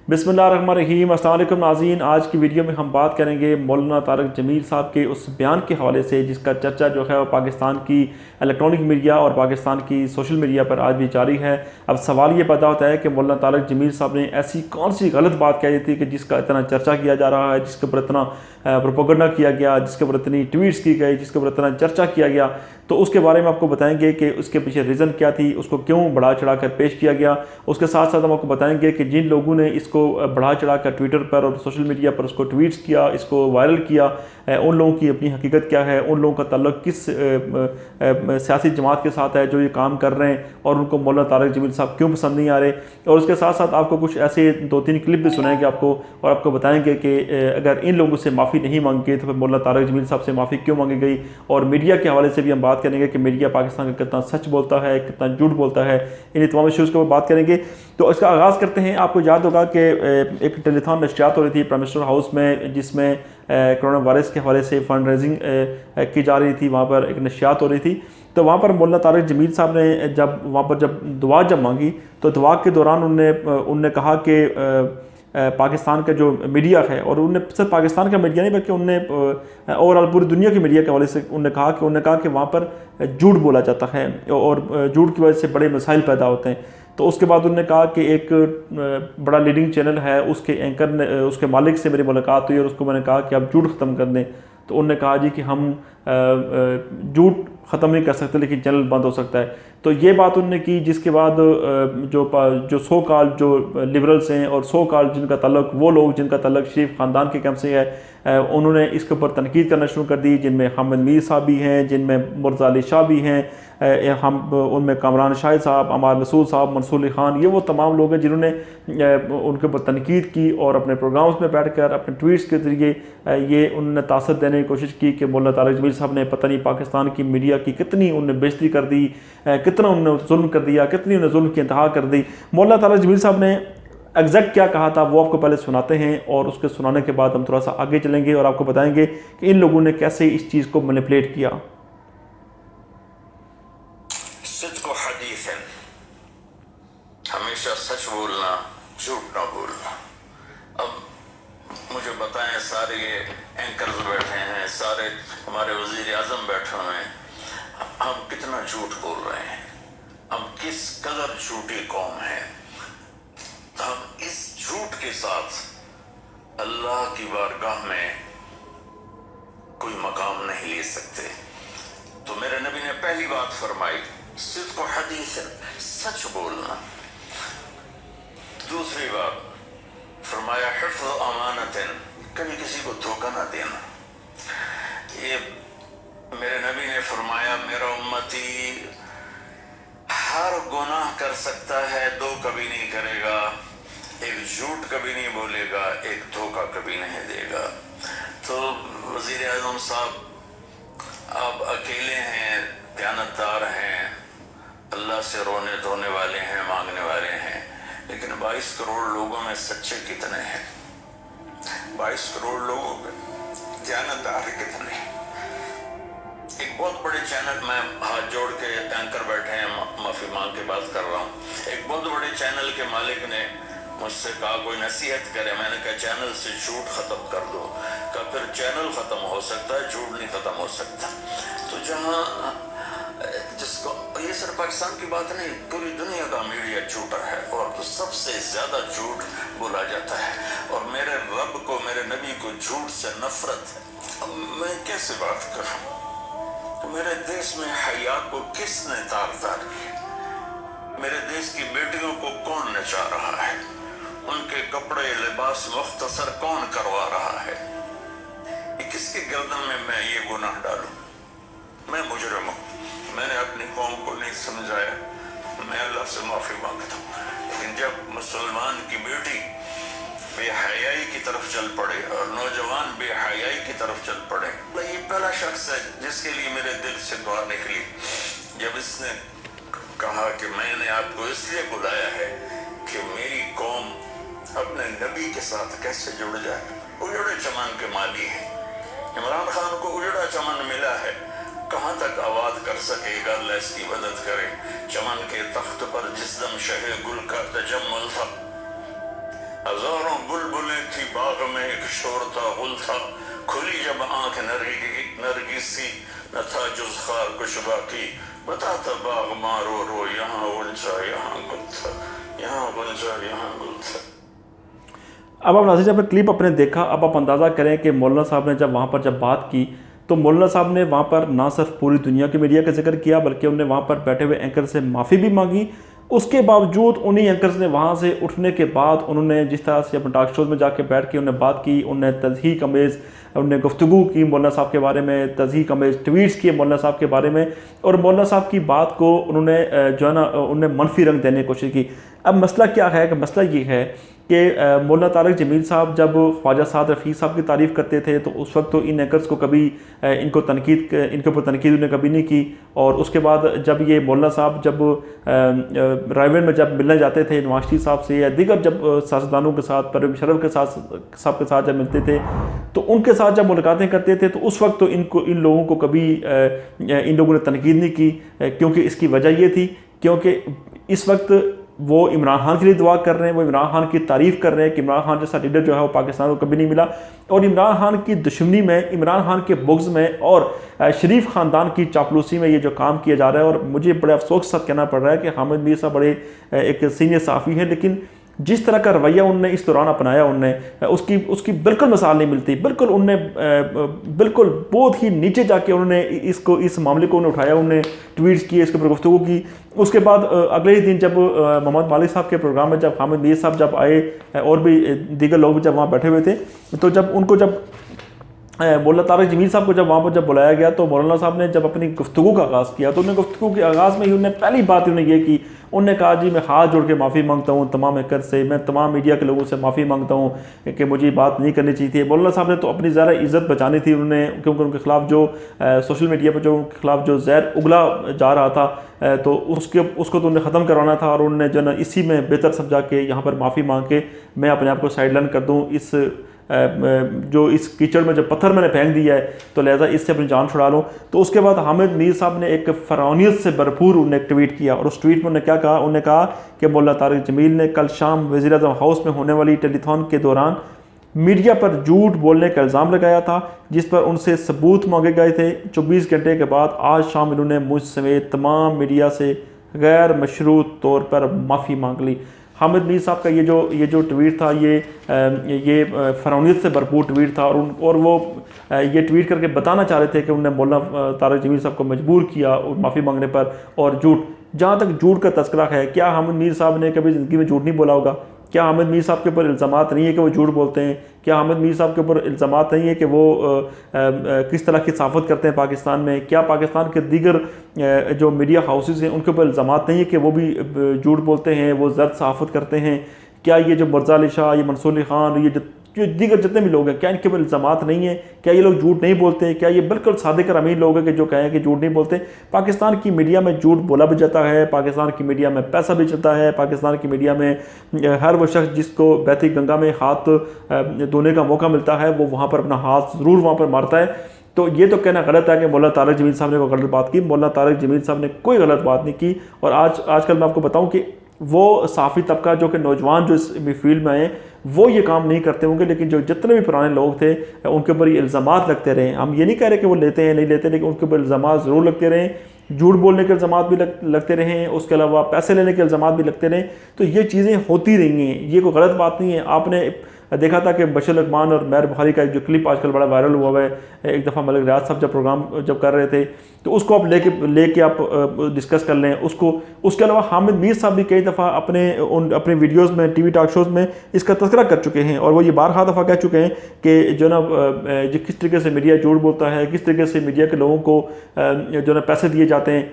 बिस्मिल्लाहिर्रहमानिर्रहीम। अस्सलाम वालेकुम नाज़रीन, आज की वीडियो में हम बात करेंगे मौलाना तारिक जमील साहब के उस बयान के हवाले से जिसका चर्चा जो है वो पाकिस्तान की इलेक्ट्रॉनिक मीडिया और पाकिस्तान की सोशल मीडिया पर आज भी जारी है। अब सवाल ये पैदा होता है कि मौलाना तारिक जमील साहब ने ऐसी कौन सी गलत बात कह दी थी कि जिसका इतना चर्चा किया जा रहा है, जिसके ऊपर इतना प्रोपेगेंडा किया गया, जिसके ऊपर इतनी ट्वीट्स की गई, जिसके ऊपर इतना चर्चा किया गया। तो उसके बारे में आपको बताएंगे कि उसके पीछे रीज़न क्या थी, उसको क्यों बढ़ा चढ़ा कर पेश किया गया। उसके साथ साथ हम आपको बताएंगे कि जिन लोगों ने इसको बढ़ा चढ़ा कर ट्विटर पर और सोशल मीडिया पर उसको ट्वीट्स किया, इसको वायरल किया, उन लोगों की अपनी हकीकत क्या है, उन लोगों का ताल्लुक किस सियासी जमात के साथ है जो ये काम कर रहे हैं, और उनको मौलाना तारिक जमील साहब क्यों पसंद नहीं आ रहे। और उसके साथ साथ आपको कुछ ऐसे 2-3 क्लिप भी सुनाएंगे आपको, और आपको बताएंगे कि अगर इन लोगों से माफ़ी नहीं मांगी गई तो फिर मौलाना तारिक जमील साहब से माफ़ी क्यों मांगी गई। और मीडिया के हवाले से भी हम बात करेंगे कि मीडिया पाकिस्तान का कितना सच बोलता है, कितना झूठ बोलता है। इन तमाम इश्यूज़ के ऊपर बात करेंगे। तो इसका आगाज़ करते हैं। आपको याद होगा कि एक टेलीथॉन नशरियात हो रही थी प्राइम मिनिस्टर हाउस में, जिसमें कोरोना वायरस के हवाले से फंड रेजिंग की जा रही थी। वहाँ पर एक नशरियात हो रही थी। तो वहाँ पर मौलाना तारिक जमील साहब ने जब दुआ मांगी, तो दुआ के दौरान उनने कहा कि पाकिस्तान का जो मीडिया है, और उनने सिर्फ पाकिस्तान का मीडिया नहीं बल्कि उनने ओवरऑल पूरी दुनिया की मीडिया के हवाले से उन्होंने कहा कि वहाँ पर झूठ बोला जाता है और झूठ की वजह से बड़े मसाइल पैदा होते हैं। तो उसके बाद उन्होंने कहा कि एक बड़ा लीडिंग चैनल है, उसके एंकर ने, उसके मालिक से मेरी मुलाकात हुई और उसको मैंने कहा कि आप झूठ ख़त्म कर दें। तो उन्होंने कहा जी कि हम झूठ ख़त्म नहीं कर सकते लेकिन चैनल बंद हो सकता है। तो ये बात उन्होंने की, जिसके बाद जो सो कॉल जो लिबरल्स हैं और सो कॉल जिनका ताल्लुक, वो लोग जिनका ताल्लुक शरीफ ख़ानदान के कैंप से है, उन्होंने इसके ऊपर तनकीद करना शुरू कर दी, जिनमें हामिद मीर साहब भी हैं, जिनमें मुर्तज़ा अली शाह भी हैं, उनमें कामरान शाहिद साहब, अमार रसूल साहब, मंसूर अली खान, ये वो तमाम लोग हैं जिन्होंने उनके ऊपर तनकीद की और अपने प्रोग्राम्स में बैठ कर अपने ट्वीट्स के ज़रिए ये उन्होंने तासर देने की कोशिश की कि मौलाना तारिक जमील साहब ने पता नहीं पाकिस्तान की मीडिया की कितनी उन्होंने बेइज्जती कर दी, कितना उन्होंने जुल्म कर दिया, कितनी उन्होंने जुल्म की इंतहा कर दी। मौलाना तारिक जमील साहब ने एग्जैक्ट क्या कहा था वो आपको पहले सुनाते हैं, और उसके सुनाने के बाद हम थोड़ा सा आगे चलेंगे और आपको बताएंगे कि इन लोगों ने कैसे इस चीज़ को मैनिपुलेट किया। हमेशा सच बोलना, झूठ ना बोलना। अब मुझे बताएं, सारे ये एंकर्स बैठे हैं, सारे हमारे वजीर आजम बैठे हुए हैं, हम कितना झूठ बोल रहे हैं, हम किस कदर झूठी कौम है। हम इस झूठ के साथ अल्लाह की बारगाह में कोई मकाम नहीं ले सकते। तो मेरे नबी ने पहली बात फरमाई, सिद्क़ हदीस, सच बोलना। दूसरी बात फरमाया, हिफ्ज़ अमानतन, कभी किसी को धोखा ना देना। ये मेरे नबी ने फरमाया, मेरा उम्मती हर गुनाह कर सकता है, दो कभी नहीं करेगा, एक झूठ कभी नहीं बोलेगा, एक धोखा कभी नहीं देगा। तो वज़ीर आज़म साहब आप अकेले हैं, दयानतदार हैं, अल्लाह से रोने धोने वाले हैं, मांगने वाले हैं, लेकिन 22 करोड़ लोगों में सच्चे कितने हैं? 22 करोड़ लोगों में दयानतदार कितने हैं? एक बहुत बड़े चैनल में हाथ जोड़ के एंकर बैठे हैं, माफी मांग के बात कर रहा हूँ। एक बहुत बड़े चैनल के मालिक ने मुझसे कहा कोई नसीहत करे। मैंने कहा चैनल से झूठ खत्म कर दो। कहा फिर चैनल खत्म हो सकता है, झूठ नहीं खत्म हो सकता। तो जहाँ जिसको, ये सिर्फ पाकिस्तान की बात नहीं, पूरी दुनिया का मीडिया झूठा है और तो सबसे ज्यादा झूठ बोला जाता है। और मेरे रब को, मेरे नबी को झूठ से नफरत है। अब मैं कैसे बात करूं? तो मेरे देश में हया को किसने तार-तार किया? मेरे देश की बेटियों को कौन नचा रहा है? उनके कपड़े लिबास मुख्तसर कौन करवा रहा है? किसके गर्दन में मैं ये गुनाह डालूं? मैं मुजरिम हूं, मैंने अपनी कौम को नहीं समझाया, मैं अल्लाह से माफी मांगता हूँ। लेकिन जब मुसलमान की बेटी बेहयाई की तरफ चल पड़े और नौजवान बेहयाई की तरफ चल पड़े, ये पहला शख्स है जिसके लिए मेरे दिल से दुआ निकली जब इसने कहा कि मैंने आपको इसलिए बुलाया है कि मेरी कौम अपने नबी के साथ कैसे जुड़ जाए। उजड़े चमन के माली है, इमरान खान को उजड़ा चमन मिला है, कहाँ तक आबाद कर सकेगा? अल्लाह इसकी मदद करे। चमन के तख्त पर जिस दम शहे गुल का तजम्मुल था, हजारों में एक शोर था, गुल था, खुली जब आंख नरगिस सी, न था जुज़ खार कुछ बाकी, बताता बाग मारो रो, यहाँ गुलचा यहाँ गुल था, यहाँ गुलचा यहाँ गुल था। अब आप नाज़रीन जब क्लिप आपने देखा, अब आप अंदाज़ा करें कि मौलाना साहब ने जब वहाँ पर जब बात की तो मौलाना साहब ने वहाँ पर ना सिर्फ पूरी दुनिया के मीडिया का जिक्र किया, बल्कि उन्होंने वहाँ पर बैठे हुए एंकर से माफ़ी भी मांगी। उसके बावजूद उन्हीं एंकर्स ने वहाँ से उठने के बाद उन्होंने जिस तरह से अपने टॉक शोज़ में जाके बैठ के उन्होंने बात की, उन्होंने तज़हीक अमेज़ उन्होंने गुफ्तगू की मौलाना साहब के बारे में, तज़हीक अमेज़ ट्वीट्स किए मौलाना साहब के बारे में, और मौलाना साहब की बात को उन्होंने जो है ना उन्होंने मनफी रंग देने की कोशिश की। अब मसला क्या है कि मसला ये है कि मौलाना तारिक जमील साहब जब ख्वाजा साद रफ़ीक साहब की तारीफ़ करते थे तो उस वक्त तो इन एंकर्स को कभी इनके ऊपर तनकीद उन्हें कभी नहीं की। और उसके बाद जब ये मौलाना साहब जब रायवेन में जब मिलने जाते थे नवाज शरीफ साहब से या दीगर जब सियासतदानों के साथ, परवेज़ मुशर्रफ के साथ जब मिलते थे तो उनके साथ जब मुलाकातें करते थे तो उस वक्त तो इन लोगों को कभी इन लोगों ने तनकीद नहीं की, क्योंकि इसकी वजह ये थी क्योंकि इस वक्त वो इमरान खान के लिए दुआ कर रहे हैं, वो इमरान खान की तारीफ़ कर रहे हैं कि इमरान खान जैसा लीडर जो है वो पाकिस्तान को कभी नहीं मिला। और इमरान खान की दुश्मनी में, इमरान खान के बुग़्ज़ में और शरीफ ख़ानदान की चापलूसी में ये जो काम किया जा रहा है, और मुझे बड़े अफसोस के साथ कहना पड़ रहा है कि हामिद मीर साहब बड़े एक सीनियर सहाफ़ी हैं, लेकिन जिस तरह का रवैया उनने इस दौरान अपनाया उनने उसकी बिल्कुल मिसाल नहीं मिलती। बिल्कुल उनने बिल्कुल बहुत ही नीचे जाके उन्होंने इस मामले को उन्हें उठाया, उन्होंने ट्वीट्स किए, इसके ऊपर गुफ्तगू की। उसके बाद अगले ही दिन जब मोहम्मद मालिक साहब के प्रोग्राम में जब हामिद मीर साहब जब आए और भी दीगर लोग जब वहाँ बैठे हुए थे, तो जब उनको जब मौलाना तारिक जमील साहब को जब वहाँ पर जब बुलाया गया तो मौलाना साहब ने जब अपनी गुफ्तगू का आगाज़ किया तो उन्होंने गुफ्तगू के आगाज़ में ही उन्होंने पहली बात उन्होंने ये की, उन्होंने कहा जी मैं हाथ जोड़ के माफ़ी मांगता हूँ तमाम एंकर से, मैं तमाम मीडिया के लोगों से माफ़ी मांगता हूँ कि मुझे बात नहीं करनी चाहिए थी। मौलाना साहब ने तो अपनी ज़रा इज़्ज़त बचानी थी उन्होंने, क्योंकि उनके खिलाफ जो सोशल मीडिया पर जो उनके खिलाफ जो जहर उगला जा रहा था तो उसको तो उन्हें ख़त्म करवाना था, और उन्होंने जो है इसी में बेहतर समझा के यहाँ पर माफ़ी मांग के मैं अपने आप को साइडलाइन कर दूँ, इस जो इस कीचड़ में जब पत्थर मैंने फेंक दिया है तो लिहाजा इससे अपनी जान छुड़ा लूँ। तो उसके बाद हामिद मीर साहब ने एक फ़रौनियत से भरपूर उन्हें एक ट्वीट किया, और उस ट्वीट में उन्होंने क्या कहा, उन्होंने कहा कि मौलाना तारिक जमील ने कल शाम वज़ीर-ए-आज़म हाउस में होने वाली टेलीथॉन के दौरान मीडिया पर झूठ बोलने का इल्ज़ाम लगाया था, जिस पर उनसे सबूत मांगे गए थे। 24 घंटे के बाद आज शाम इन्होंने मुझ समेत तमाम मीडिया से गैर मशरूत तौर पर माफ़ी मांग ली। हामिद मीर साहब का ये जो ट्वीट था ये फ़रौनियत से भरपूर ट्वीट था, और वो ये ट्वीट करके बताना चाह रहे थे कि उन्होंने मौलाना तारिक जमील साहब को मजबूर किया माफ़ी मांगने पर। और झूठ, जहाँ तक झूठ का तस्करा है, क्या हामिद मीर साहब ने कभी ज़िंदगी में झूठ नहीं बोला होगा? क्या हामिद मीर साहब के ऊपर इल्ज़ामात नहीं है कि वो झूठ बोलते हैं? क्या हामिद मीर साहब के ऊपर इल्ज़ामात नहीं है कि वो किस तरह की सहाफ़त करते हैं पाकिस्तान में? क्या पाकिस्तान के दीगर जो मीडिया हाउसेस हैं उनके ऊपर इल्ज़ामात नहीं है कि वो भी झूठ बोलते हैं, वो ज़र्द सहाफ़त करते हैं? क्या ये जो मिर्ज़ा अली शाह, ये मंसूर अली ख़ान, ये जो दीगर जितने भी लोग हैं, क्या इनके ऊपर इल्ज़ामात नहीं है? क्या ये लोग झूठ नहीं बोलते हैं? क्या ये बिल्कुल सादिक और अमीन लोग हैं कि जो कहें कि झूठ नहीं बोलते? पाकिस्तान की मीडिया में झूठ बोला भी जाता है, पाकिस्तान की मीडिया में पैसा भी चलता है, पाकिस्तान की मीडिया में हर वो शख्स जिसको बहती गंगा में हाथ धोने का मौका मिलता है वो वहाँ पर अपना हाथ ज़रूर वहाँ पर मारता है। तो ये तो कहना गलत है कि मौलाना तारिक जमील साहब ने कोई गलत बात की। मौलाना तारिक जमील साहब ने कोई गलत बात नहीं की। और आजकल मैं आपको बताऊँ कि वो साफ़ी तबका जो कि नौजवान जो इस फील्ड में आए वो ये काम नहीं करते होंगे, लेकिन जो जितने भी पुराने लोग थे उनके ऊपर ये इल्ज़ामात लगते रहे। हम ये नहीं कह रहे कि वो लेते हैं नहीं लेते, लेकिन उनके ऊपर इल्ज़ामात ज़रूर लगते रहे, झूठ बोलने के इल्ज़ामात भी लगते रहे, उसके अलावा पैसे लेने के इल्ज़ामात भी लगते रहे। तो ये चीज़ें होती रही हैं, ये कोई गलत बात नहीं है। आपने देखा था कि बशीर लकमान और मेहर बुखारी का एक जो क्लिप आजकल बड़ा वायरल हुआ है, एक दफ़ा मलिक रियाज साहब जब प्रोग्राम जब कर रहे थे तो उसको आप लेके आप डिस्कस कर लें उसको। उसके अलावा हामिद मीर साहब भी कई दफ़ा अपने वीडियोज़ में, टीवी टॉक शोज़ में इसका तज़किरा कर चुके हैं, और वो ये बारहा दफ़ा कह चुके हैं कि जो ना किस तरीके से मीडिया झूठ बोलता है, किस तरीके से मीडिया के लोगों को जो ना पैसे दिए जाते हैं।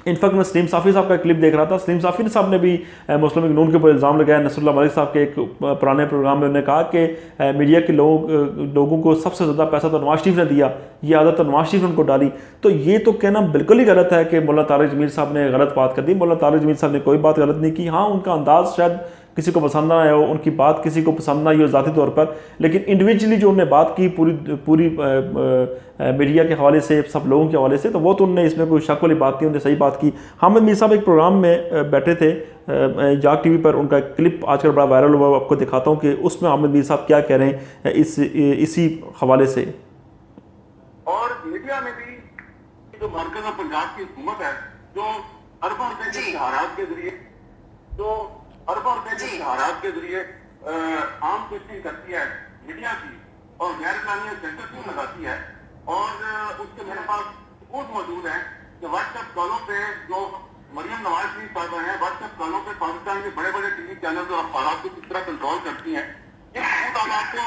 इनफैक्ट मैं सलीम साफ़ी साहब का क्लिप देख रहा था, सलीम साफ़ी साहब ने भी मुस्लिम लीग नून के ऊपर इल्ज़ाम लगाया। नसरुल्लाह मलिक साहब के एक पुराने प्रोग्राम में उन्होंने कहा कि मीडिया के लोगों को सबसे ज़्यादा पैसा तो नवाज शरीफ ने दिया, ये आदत तो नवाज शरीफ ने उनको डाली। तो ये तो कहना बिल्कुल ही गलत है कि मौलाना तारिक जमील साहब ने गलत बात कर दी। मौलाना तारिक जमील साहब ने कोई बात गलत नहीं की। हाँ, उनका अंदाज़ शायद کسی کو پسند نہ آیا ہو، ان کی بات کسی کو پسند نہ آئی ہو ذاتی طور پر، لیکن انڈیویجولی جو انہوں نے بات کی پوری میڈیا کے حوالے سے، سب لوگوں کے حوالے سے، تو وہ تو انہوں نے اس میں کوئی شک والی بات نہیں، انہوں نے صحیح بات کی۔ حامد میر صاحب ایک پروگرام میں بیٹھے تھے جاگ ٹی وی پر، ان کا کلپ آج کل بڑا وائرل ہوا، آپ کو دکھاتا ہوں کہ اس میں حامد میر صاحب کیا کہہ رہے ہیں اسی حوالے سے۔ اور میڈیا میں بھی جو مرکز اور پنجاب کی حکومت ہے، جو اربوں روپے کے اشتہارات کے ذریعے عام کوششیں کرتی ہے میڈیا کی، اور غیر قانونی سینٹر کیوں لگاتی ہے، اور اس کے میرے پاس ثبوت موجود ہے کہ واٹس ایپ کالوں پہ جو مریم نواز شریف صاحبہ ہیں، واٹس ایپ کالوں پہ پاکستان کے بڑے بڑے ٹی وی چینل اور اخبارات کو کس طرح کنٹرول کرتی ہیں، یہ ثبوت اب آپ کو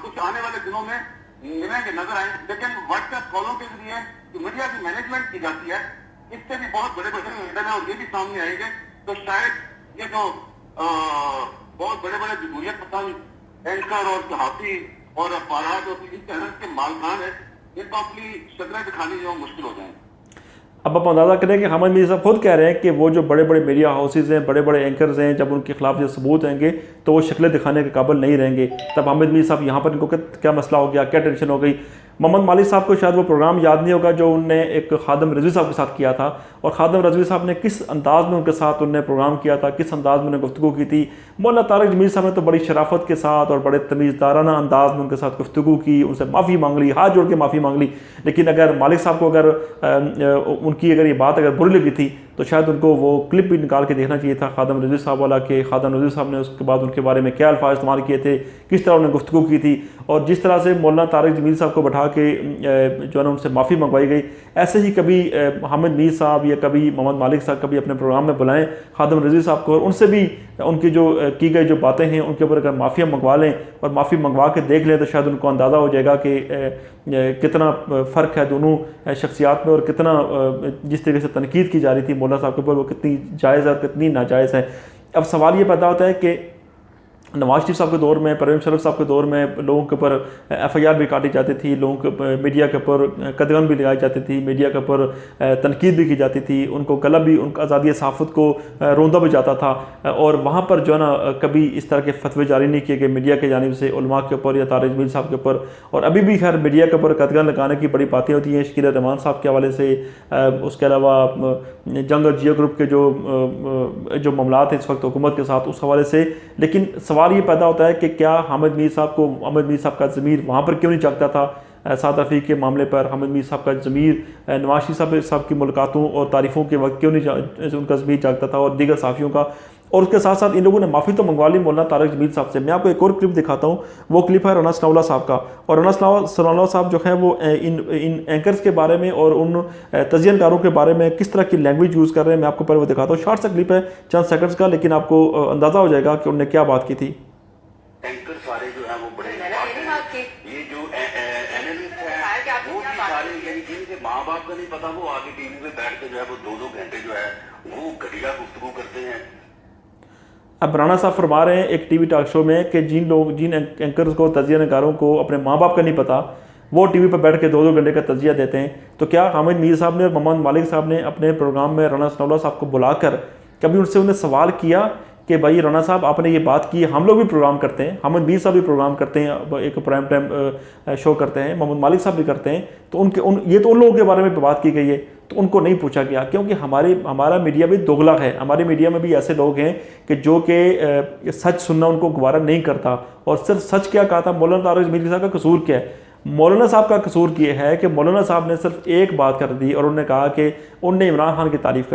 کچھ آنے والے دنوں میں ملیں گے، نظر آئیں۔ لیکن واٹس ایپ کالوں کے ذریعے جو میڈیا کی مینجمنٹ کی جاتی ہے، اس سے بھی بہت بڑے بڑے مسائل ہیں، اور یہ بھی سامنے آئیں گے۔ تو شاید یہ جو بہت بڑے بڑے جمہوریت پسند اینکر اور صحافی اور اخبارات اور ٹی وی چینل کے مالکان ہیں، ان کو اپنی شکلیں دکھانی جو مشکل ہو جائیں۔ اب آپ اندازہ کریں کہ حامد میر صاحب خود کہہ رہے ہیں کہ وہ جو بڑے بڑے میڈیا ہاؤسز ہیں، بڑے بڑے اینکرز ہیں، جب ان کے خلاف جو ثبوت آئیں گے تو وہ شکلیں دکھانے کے قابل نہیں رہیں گے۔ تب حامد میر صاحب یہاں پر ان کو کیا مسئلہ ہو گیا، کیا ٹینشن ہو گئی۔ محمد مالک صاحب کو شاید وہ پروگرام یاد نہیں ہوگا جو انہوں نے ایک خادم رضوی صاحب کے ساتھ کیا تھا، اور خادم رضوی صاحب نے کس انداز میں ان کے ساتھ انہوں نے پروگرام کیا تھا، کس انداز میں انہوں نے گفتگو کی تھی۔ مولانا طارق جمیل صاحب نے تو بڑی شرافت کے ساتھ اور بڑے تمیزدارانہ انداز میں ان کے ساتھ گفتگو کی، ان سے معافی مانگ لی، ہاتھ جوڑ کے معافی مانگ لی۔ لیکن اگر مالک صاحب کو اگر ان کی اگر یہ بات اگر بری لگی تھی تو شاید ان کو وہ کلپ بھی نکال کے دیکھنا چاہیے تھا خادم رضوی صاحب والا، کہ خادم رضوی صاحب نے اس کے بعد ان کے بارے میں کیا الفاظ استعمال کیے تھے، کس طرح انہوں نے گفتگو کی تھی، اور جس طرح سے مولانا طارق جمیل صاحب کو بٹھا کے جو ہے نا ان سے معافی منگوائی گئی۔ ایسے ہی کبھی حامد میر صاحب یا کبھی محمد مالک صاحب کبھی اپنے پروگرام میں بلائیں خادم رضوی صاحب کو، اور ان سے بھی ان کی جو کی گئی جو باتیں ہیں ان کے اوپر اگر معافیاں منگوا لیں اور معافی منگوا کے دیکھ لیں تو شاید ان کو اندازہ ہو جائے گا کہ کتنا فرق ہے دونوں شخصیات میں، اور کتنا جس طریقے سے تنقید کی جا رہی تھی مولانا صاحب کے اوپر وہ کتنی جائز ہے اور کتنی ناجائز ہے۔ اب سوال یہ پیدا ہوتا ہے کہ نواز شریف صاحب کے دور میں، پرویز مشرف صاحب کے دور میں لوگوں کے اوپر ایف آئی آر بھی کاٹی جاتی تھی، لوگوں کے میڈیا کے اوپر قدغن بھی لگائی جاتی تھی، میڈیا کے اوپر تنقید بھی کی جاتی تھی، ان کو غلط بھی، ان کا آزادی صحافت کو روندا بھی جاتا تھا، اور وہاں پر جو ہے نا کبھی اس طرح کے فتوے جاری نہیں کیے گئے میڈیا کی جانب سے علماء کے اوپر یا طارق جمیل صاحب کے اوپر۔ اور ابھی بھی خیر میڈیا کے اوپر قدغن لگانے کی بڑی باتیں ہوتی ہیں شکیل الرحمان صاحب کے حوالے سے، اس کے علاوہ جنگ اور جیو گروپ کے جو معاملات ہیں اس وقت حکومت کے ساتھ اس حوالے سے۔ لیکن سوال یہ پیدا ہوتا ہے کہ کیا حامد میر صاحب کا ضمیر وہاں پر کیوں نہیں جاگتا تھا؟ سعد رفیق کے معاملے پر حامد میر صاحب کا ضمیر، نواز شریف صاحب کی ملاقاتوں اور تعریفوں کے وقت کیوں نہیں ان کا ضمیر جاگتا تھا، اور دیگر صحافیوں کا؟ اور اس کے ساتھ ساتھ ان لوگوں نے معافی تو منگوا لی مولانا طارق جمیل صاحب سے۔ میں آپ کو ایک اور کلپ دکھاتا ہوں، وہ کلپ ہے رانا ثناء اللہ صاحب کا، اور رانا ثناء اللہ صاحب جو ہیں وہ ان اینکرز کے بارے میں اور ان تجزیہ کاروں کے بارے میں کس طرح کی لینگویج یوز کر رہے ہیں، میں آپ کو پہلے وہ دکھاتا ہوں۔ شارٹ سا کلپ ہے چند سیکنڈز کا، لیکن آپ کو اندازہ ہو جائے گا کہ انہوں نے کیا بات کی تھی۔ اینکر سارے جو ہیں وہ بڑے یہ جو اینالسٹ ہیں وہ بھی سارے یعنی جن کے ماں باپ کا نہیں پتا وہ آگے ٹی وی پہ بیٹھ کے جو ہے وہ 2-2 گھنٹے جو ہے وہ گھٹیا گفتگو کرتے ہیں۔ اب رانا صاحب فرما رہے ہیں ایک ٹی وی ٹاک شو میں کہ جن اینکرز کو، تجزیہ نگاروں کو اپنے ماں باپ کا نہیں پتا، وہ ٹی وی پہ بیٹھ کے 2-2 گھنٹے کا تجزیہ دیتے ہیں۔ تو کیا حامد میر صاحب نے اور محمد مالک صاحب نے اپنے پروگرام میں رانا ثناء اللہ صاحب کو بلا کر کبھی ان سے انہیں سوال کیا کہ بھائی رانا صاحب آپ نے یہ بات کی، ہم لوگ بھی پروگرام کرتے ہیں، حامد میر صاحب بھی پروگرام کرتے ہیں، ایک پرائم ٹائم شو کرتے ہیں، محمد مالک صاحب بھی کرتے ہیں، تو یہ تو ان لوگوں کے بارے میں بات کی گئی ہے، تو ان کو نہیں پوچھا گیا؟ کیونکہ ہمارا میڈیا بھی دوغلا ہے، ہمارے میڈیا میں بھی ایسے لوگ ہیں کہ جو کہ سچ سننا ان کو گوارا نہیں کرتا۔ اور صرف سچ کیا کہا تھا مولانا طارق جمیل صاحب کا قصور کیا ہے؟ مولانا صاحب کا قصور یہ ہے کہ مولانا صاحب نے صرف ایک بات کر دی، اور انہوں نے کہا کہ انہوں نے عمران خان کی تعریف کر